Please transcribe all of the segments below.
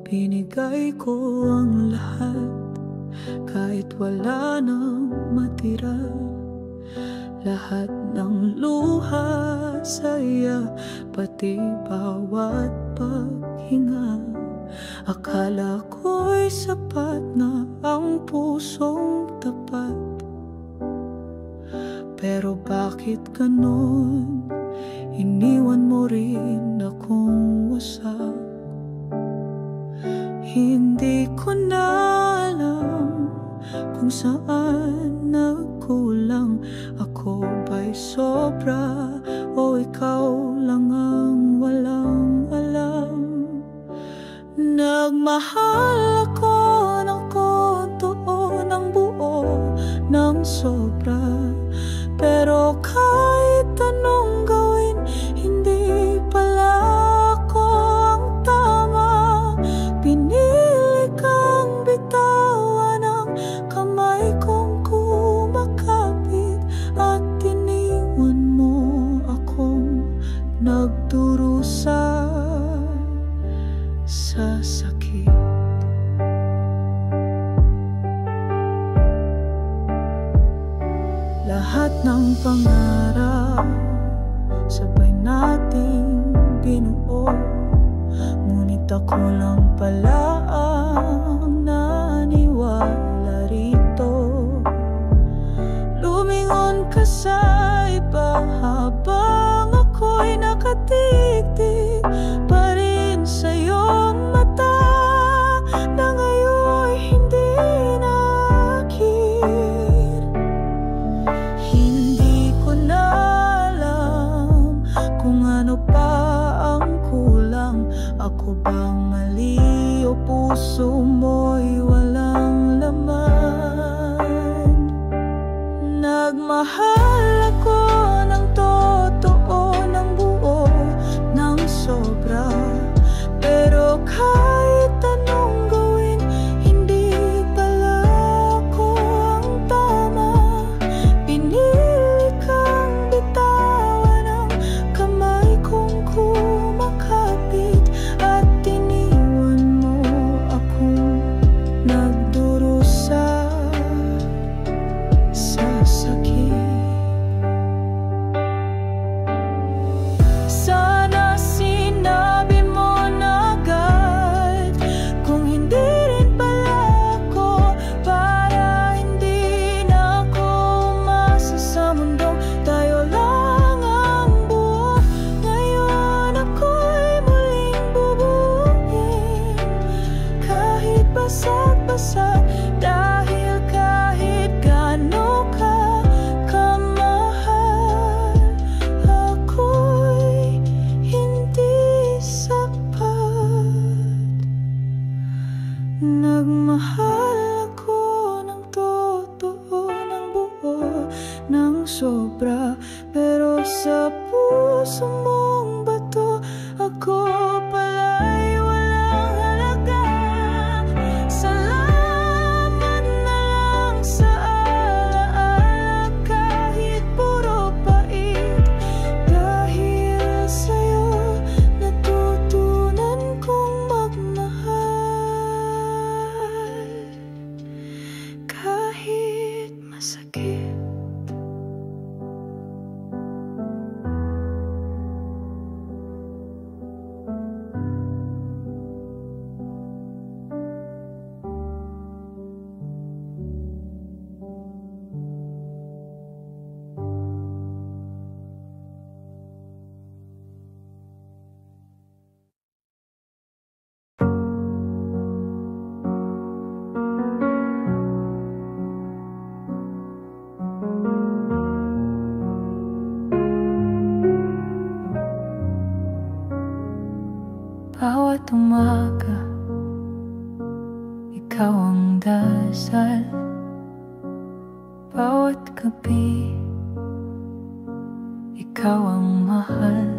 Binigay ko ang lahat, kahit wala nang matira. Lahat ng luha, saya, pati bawat paghinga. Akala ko'y sapat na ang pusong tapat. Pero bakit ganon? Iniwan mo rin akong wasak. Hindi ko na alam kung saan nagkulang. Ako ba'y sobra o ikaw lang ang walang alam? Nagmahal ako ng totoo, ng buo, ng sobra. Pero kahit anong gawin, hindi pala ako ang tama. Pinili kang bitawan ang kamay kong kumakapit, at iniwan mo akong nagdurusa sa sakit. Lahat ng pangarap sabay nating binuo, ngunit ako lang pala ang naniwala rito. Lumingon ka sa iba habang ako'y nakatigtig pa rin sa iyong mata na ngayon'y hindi nakit. Hindi ko na alam kung ano pa ang kulang. Ako bang mali o puso mo'y walang laman? Nagmahal ako ng totoo, ng buo, ng sobra. Pero kahit anong gawin, hindi pala ako ang tama. Pinili kang bitawan ang kamay kong kumakapit, at iniwan mo akong nagdurusa sa sakit. Sana sinabi mo na agad kung hindi rin pala ako, para hindi na ako umasa sa mundong tayo lang ang buo. Ngayon ako'y muling bubuhin, kahit basag-basag, dahil kahit gaano ka kamahal, ako'y hindi sapat. Nagmahal ako ng totoo, ng buo, ng sobra. Pero sa puso mong bato, ako pala'y walang halaga. Salamat na lang sa alaala, kahit puro pait. Dahil sa'yo natutunan kong magmahal, kahit masakit. Bawat umaga, ikaw ang dasal. Bawat gabi, ikaw ang mahal.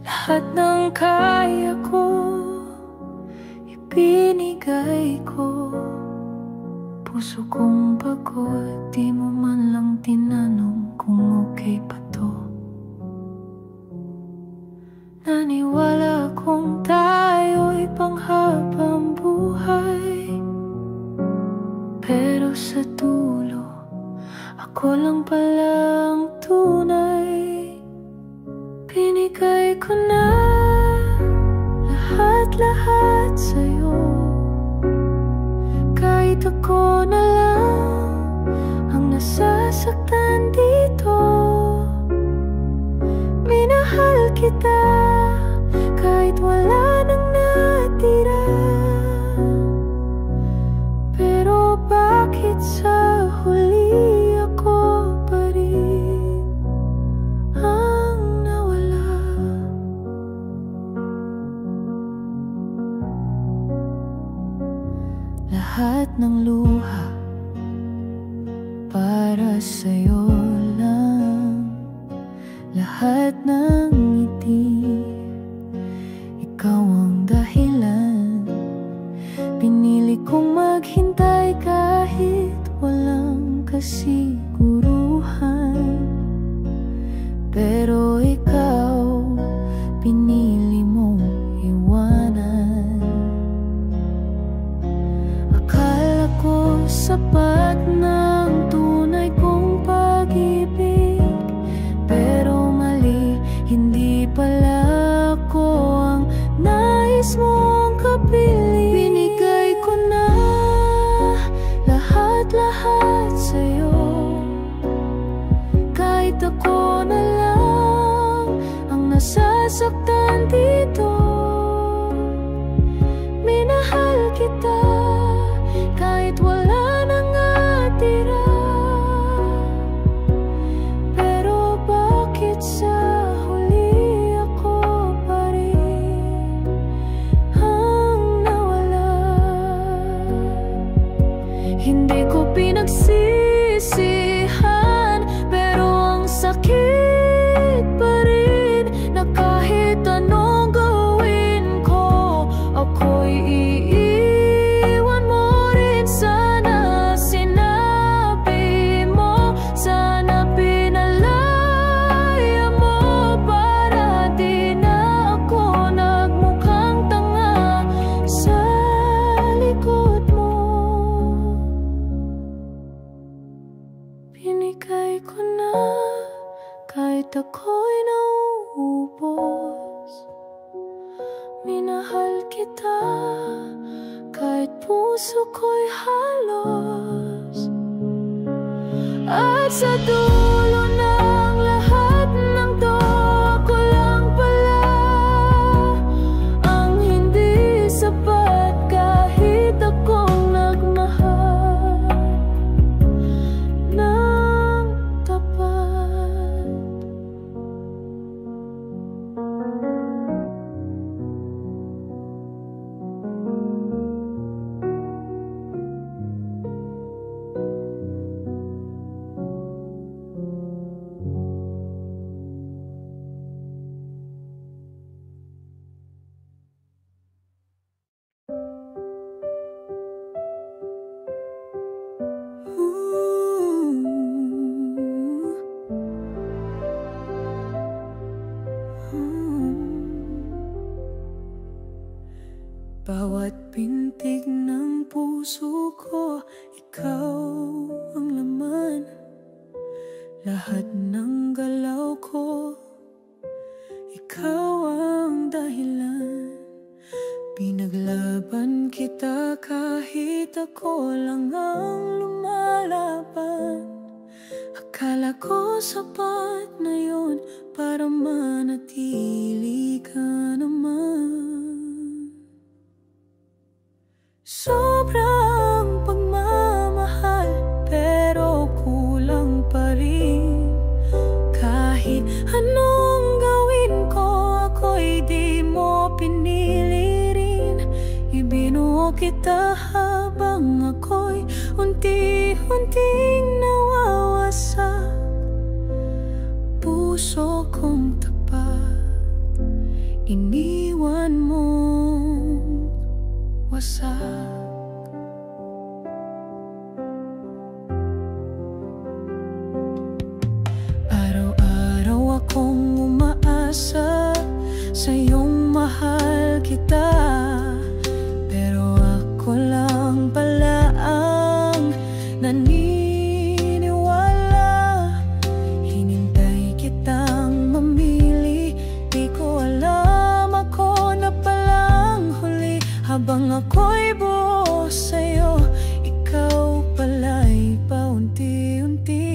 Lahat ng kaya ko, ibinigay ko. Puso kong pagod, di mo man lang tinanong kung okay pa to. Naniwala kung tayo'y Ako lang palang tunay. Binigay ko na lahat-lahat sa'yo. Kahit ako na lang ang nasasaktan dito. Minahal kita kahit wala nang natira. Pero bakit sa huli ako pa rin ang nawala? Lahat ng luha para sa'yo lang. Lahat ng ngiti, ikaw ang dahilan. Pinili kong maghintay kahit walang kasiguruhan. Pero ikaw, pinili mong iwanan. Akala ko sapat ng tunay kong pag-ibig, pero mali, hindi pala ako ang nais mong kapiling. Binigay ko na lahat-lahat sa'yo. Kahit ako na lang ang nasasaktan dito. Minahal kita kahit wala nang natira. Pero bakit sa huli ako pa rin ang nawala? Hindi ko pinagsisihan, pero ang sakit pa rin na kahit anong gawin ko, ako'y iiwan mo rin. Sana sinabi mo, sana pinalaya mo, para di na ako nagmukhang tanga sa likod mo. Binigay ko na kahit ako'y nauubos. Minahal kita kahit puso ko'y halos. At sa dulo ng lahat ng to, ako lang pala ang hindi sapat kahit akong nagmahal ng tapat. Bawat pintig ng puso ko, ikaw ang laman. Lahat ng galaw ko, ikaw ang dahilan. Pinaglaban kita kahit ako lang ang lumalaban. Akala ko sapat na yun para manatili ka naman. Sobrang pagmamahal, pero kulang pa rin. Kahit anong gawin ko, ako'y di mo pinili rin. Ibinuo kita habang ako'y unti-unting nawawasak. Puso kong tapat, iniwan mong wasak. Araw-araw akong umaasa sa iyong mahal kita, pero ako lang pala ang naniniwala. ako'y buo sa'yo, ikaw pala'y paunti-unti.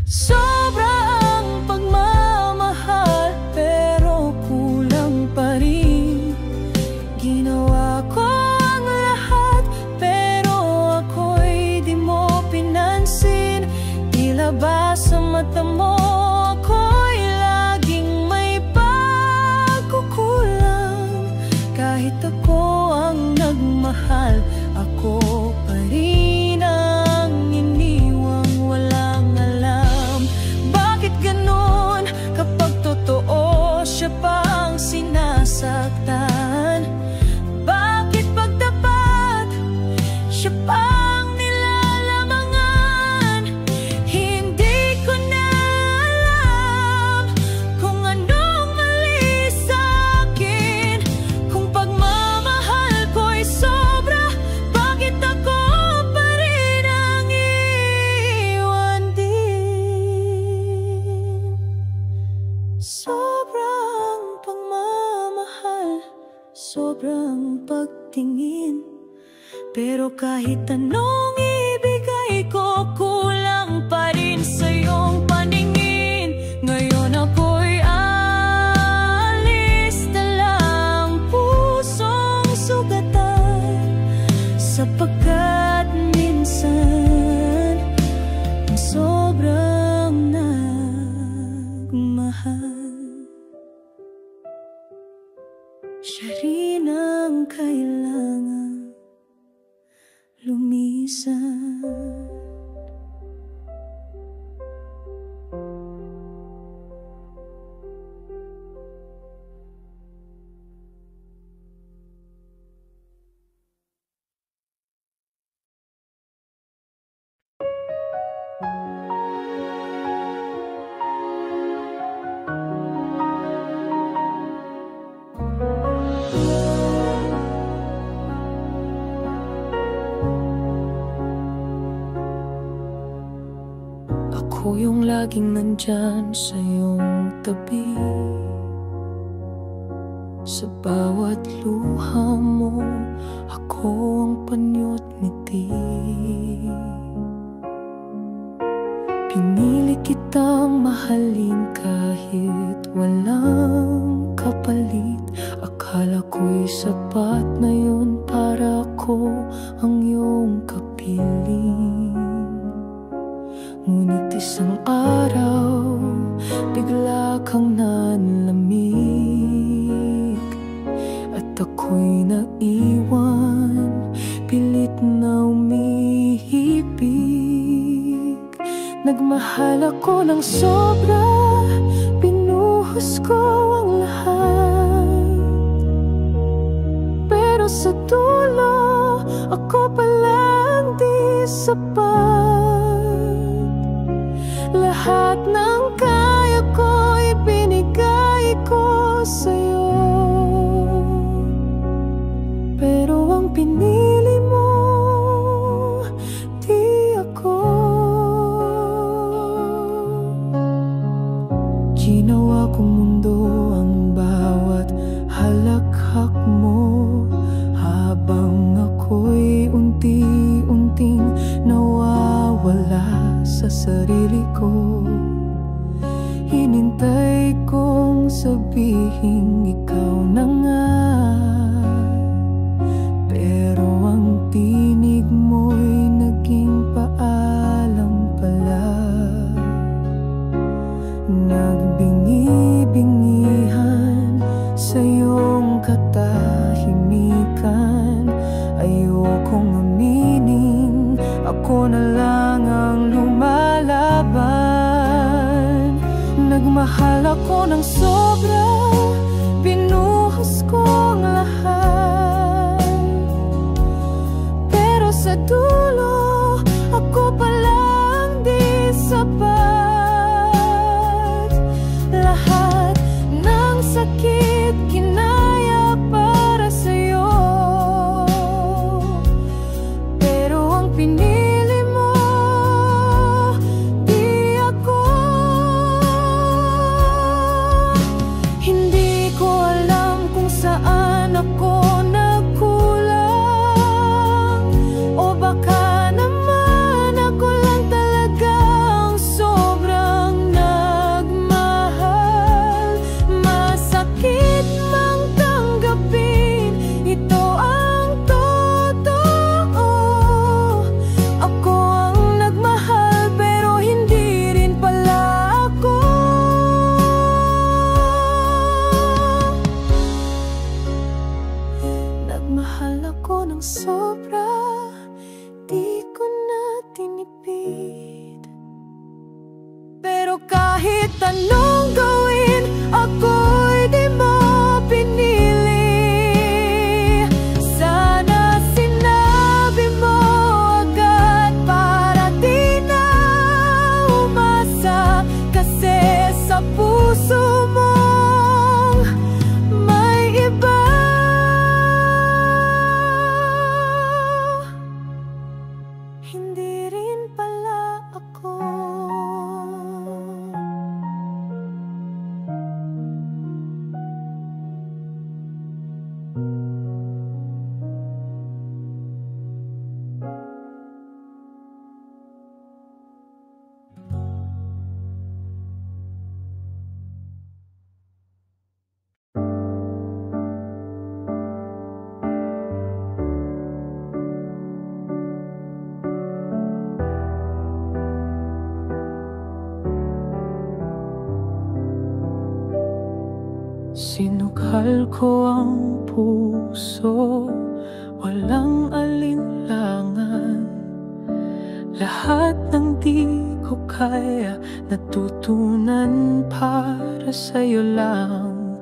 Sobra ang pagmamahal, pero kulang pa rin. Ginawa ko ang lahat, pero ako'y di mo pinansin. Tila ba sa mata mo ako'y laging may pagkukulang? Kahit ako ang nagmahal, ako pa rin ang iniwang walang alam. Bakit ganun kapag totoo siya pa ang sinasaktan? Bakit pagtapat siya pa ang nilalamangan? Hindi ko na alam kung anong mali sa'kin. Kung pagmamahal ko'y sobra, bakit ako pa rin ang iwan din? Sobrang pagmamahal, sobrang pagtingin, pero kahit anong ibigay ko, kulang pa rin sa iyong paningin. Ngayon ako'y alis, dalang pusong sugatan, sapagkat minsan ang sobrang nagmahal, siya rin ang kailangan lumisan. Ako yung laging nandyan sa iyong tabi, sa bawat luha mo ako ang panyo't ngiti. Pinili kitang mahalin kahit walang kapalit. Akala ko'y sapat na yun para ko ang iyong kapiling. Ngunit isang araw, bigla kang nanlamig, at ako'y naiwan, pilit na umihibig. Nagmahal ako ng sobra, binuhos ko ang lahat, pero sa dulo, ako palang di sapat. Lahat ng kaya ko ibinigay ko sa'yo, pero ang pinili mo, di ako. Ginawa kong mundo ang bawat halakhak mo, habang ako'y unti-unting nawawala sa sarili ko. Hinintay kong sabihin ikaw na nga, pero ang tinig mo'y naging paalam pala. Nagbingi-bingihan sa iyong katahimikan, ayokong aminin, ako na lang ang lumalaban. Nagmahal ako ng sobra, binuhos ko ang lahat, pero sa dulo, ako palang di sapat. Lahat ng sakit kinaya para sa'yo, pero ang pinili mo, di ako. Hindi ko ng sobra, di ko na tinipid. Pero kahit anong gawin, ako'y di mo pinili. Sana sinabi mo agad para di na umasa, kasi sa puso mong may iba. Hindi rin pala ako. Sinukal ko ang puso, walang alinlangan. Lahat ng di ko kaya natutunan para sa'yo lang.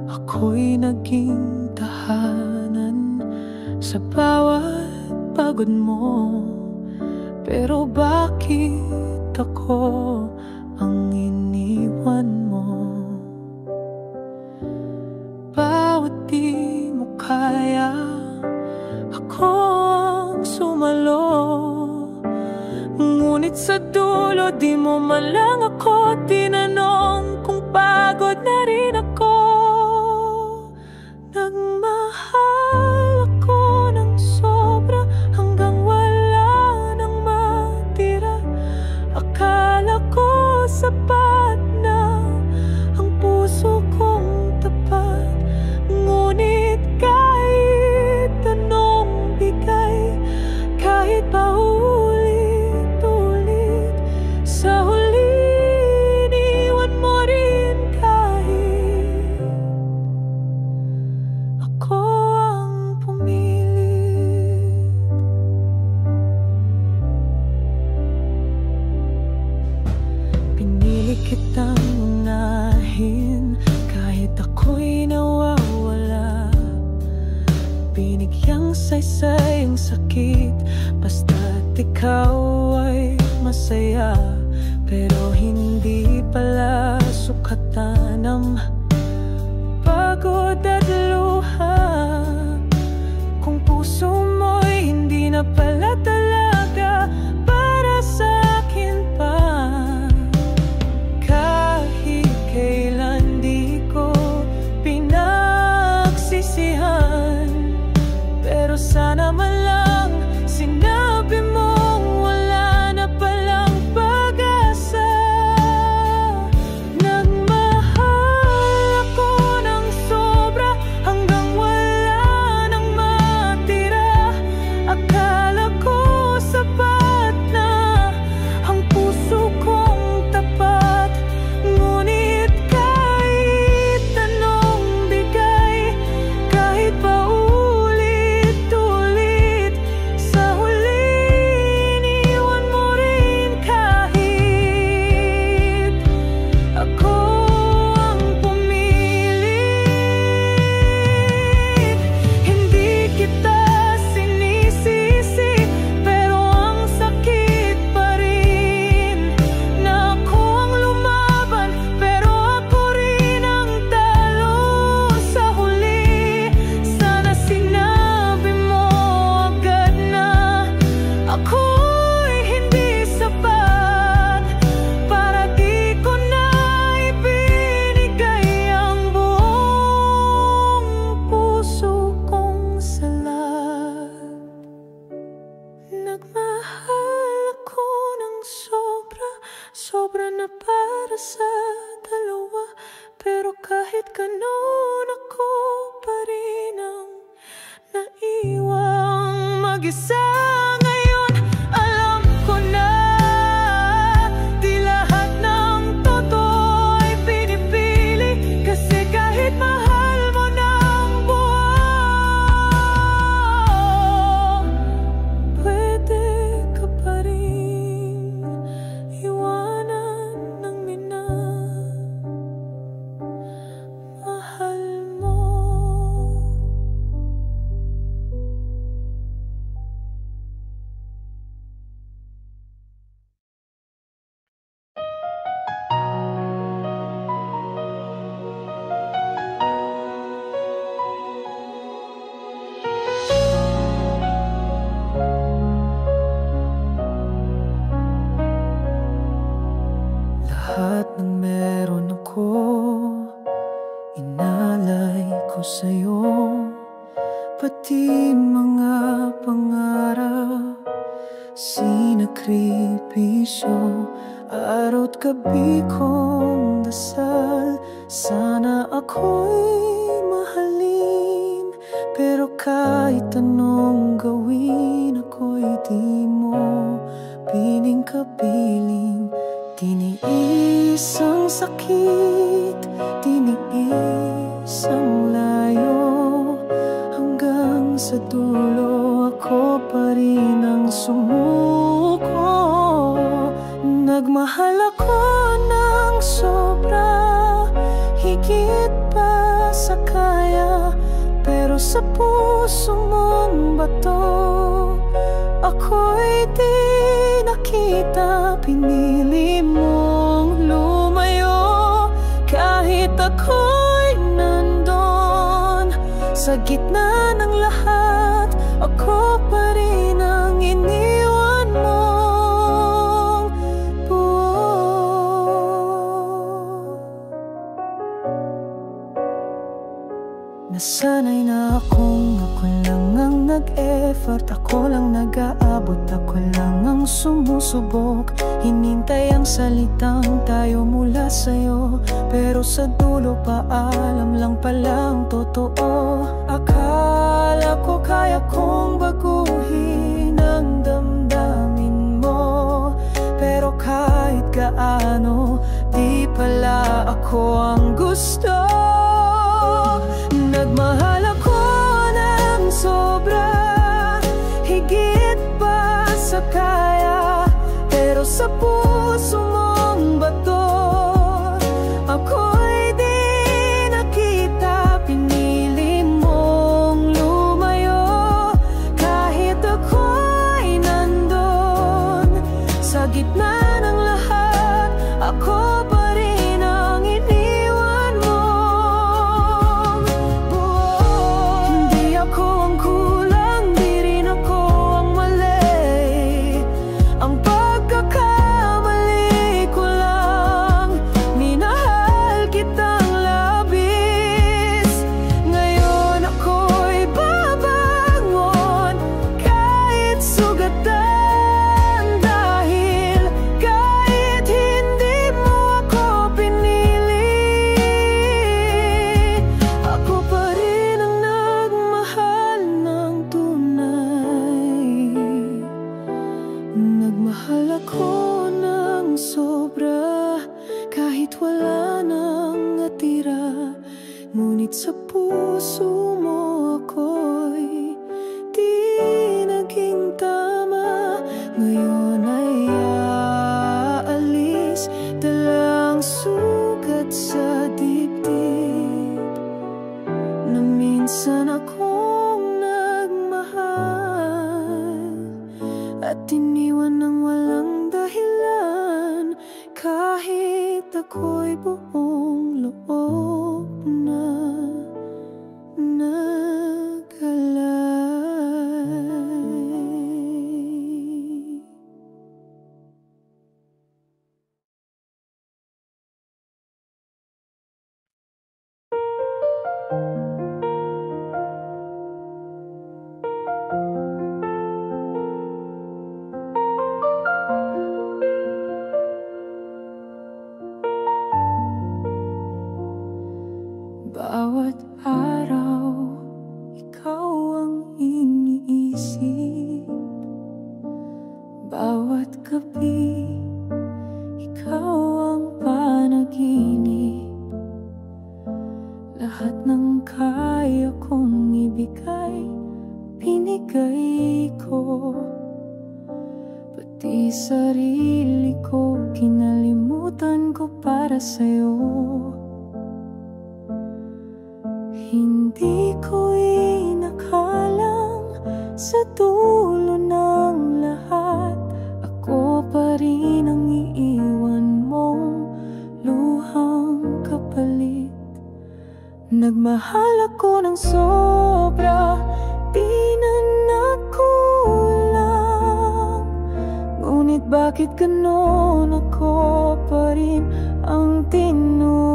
Ako'y naging tahanan sa bawat pagod mo. Pero bakit ako ang iniwan mo? Bawat di mo kaya, ako ang sumalo. Ngunit sa dulo, di mo man lang ako tinanong kung pagod na rin ako. Nagmahal ako ng sobra hanggang wala nang matira. Akala ko sapat na ang puso kong tapat. Ngunit kahit anong bigay, kahit paulit-ulit, sa huli iniwan mo rin kahit ako ang pumilit. Pinili kitang unahin kahit ako'y nawawala. Binigyang saysay ang sakit, basta't ikaw ay masaya. Pero hindi pala sukatan ang pagod at luha. Kung puso mo'y hindi na pala talaga para sa akin pa. Kahit kailan di ko pinagsisihan, pero sana man lang sinabi mong wala na palang pag-asa. Nagmahal ako ng sobra hanggang wala nang matira. Akala ko sapat na ang puso kong tapat. Ngunit kahit anong bigay, kahit paulit-ulit, sa huli iniwan mo rin kahit ako ang pumilit. Hindi kita sinisisi, pero ang sakit pa rin na ako ang lumaban, pero ako rin ang talo sa huli. Sana sinabi mo agad na ako'y hindi sapat para di ko na ibinigay ang buong puso kong salat. Nagmahal ako ng sobra, sobra na para sa dalawa. Pero kahit ganun, ako pa rin ang naiwang mag-isa. Ngayon alam ko na di lahat ng totoo ay pinipili. Kasi kahit mahal mo ng buhay, gabi kong dasal, sana ako'y mahalin. Pero kahit anong gawin, ako'y di mo piling kapiling. Tiniis ang sakit, tiniis ang layo, hanggang sa dulo ako pa rin ang sumuko. Nagmahal ako ng sobra, higit pa sa kaya, pero sa puso mong bato ako'y di nakita. Pinili mong lumayo kahit ako'y nandun sa gitna ng lahat. Ako pa rin ang iniwan mong buo. Nasanay na akong ako lang ang nag-effort, ako lang nag-aabot, ako lang ang sumusubok. Hinintay ang salitang tayo mula sa'yo, pero sa dulo paalam lang palang totoo. Akala ko kaya kong baguhin ang damdamin mo, pero kahit gaano, di pala ako ang gusto. Nagmahal ako ng sobra, higit pa sa kaya, pero sa puso mong bato ako'y di nakita. Pinili mong lumayo kahit ako'y nandun sa gitna ng lahat. Ako pa rin ang iniwan mong buo. Hindi ako ang kulang, di rin ako ang mali. Ang pagkakamali ko lang, minahal kitang labis. Ngayon ako'y babangon kahit sugatan, dahil kahit hindi mo ako pinili, ako pa rin ang nagmahal ng tunay. Nagmahal ako ng sobra, kahit wala nang natira. Ngunit sa puso mo ako'y di naging tama. Ngayon ay aalis, dalang sugat sa dibdib, na minsan akong nagmahal at iniwan ng walang dahilan. Kahit ako'y buong loob na naghalay. Bawat araw, ikaw ang iniisip. Bawat gabi, ikaw ang panaginip. Lahat ng kaya kong ibigay, binigay ko. Pati sarili ko, kinalimutan ko para sa'yo. Hindi ko inakalang sa dulo ng lahat, ako pa rin ang iiwan mong luhang kapalit. Nagmahal ako ng sobra, di na nakulang. Ngunit bakit ganon ako pa rin ang tinulungan?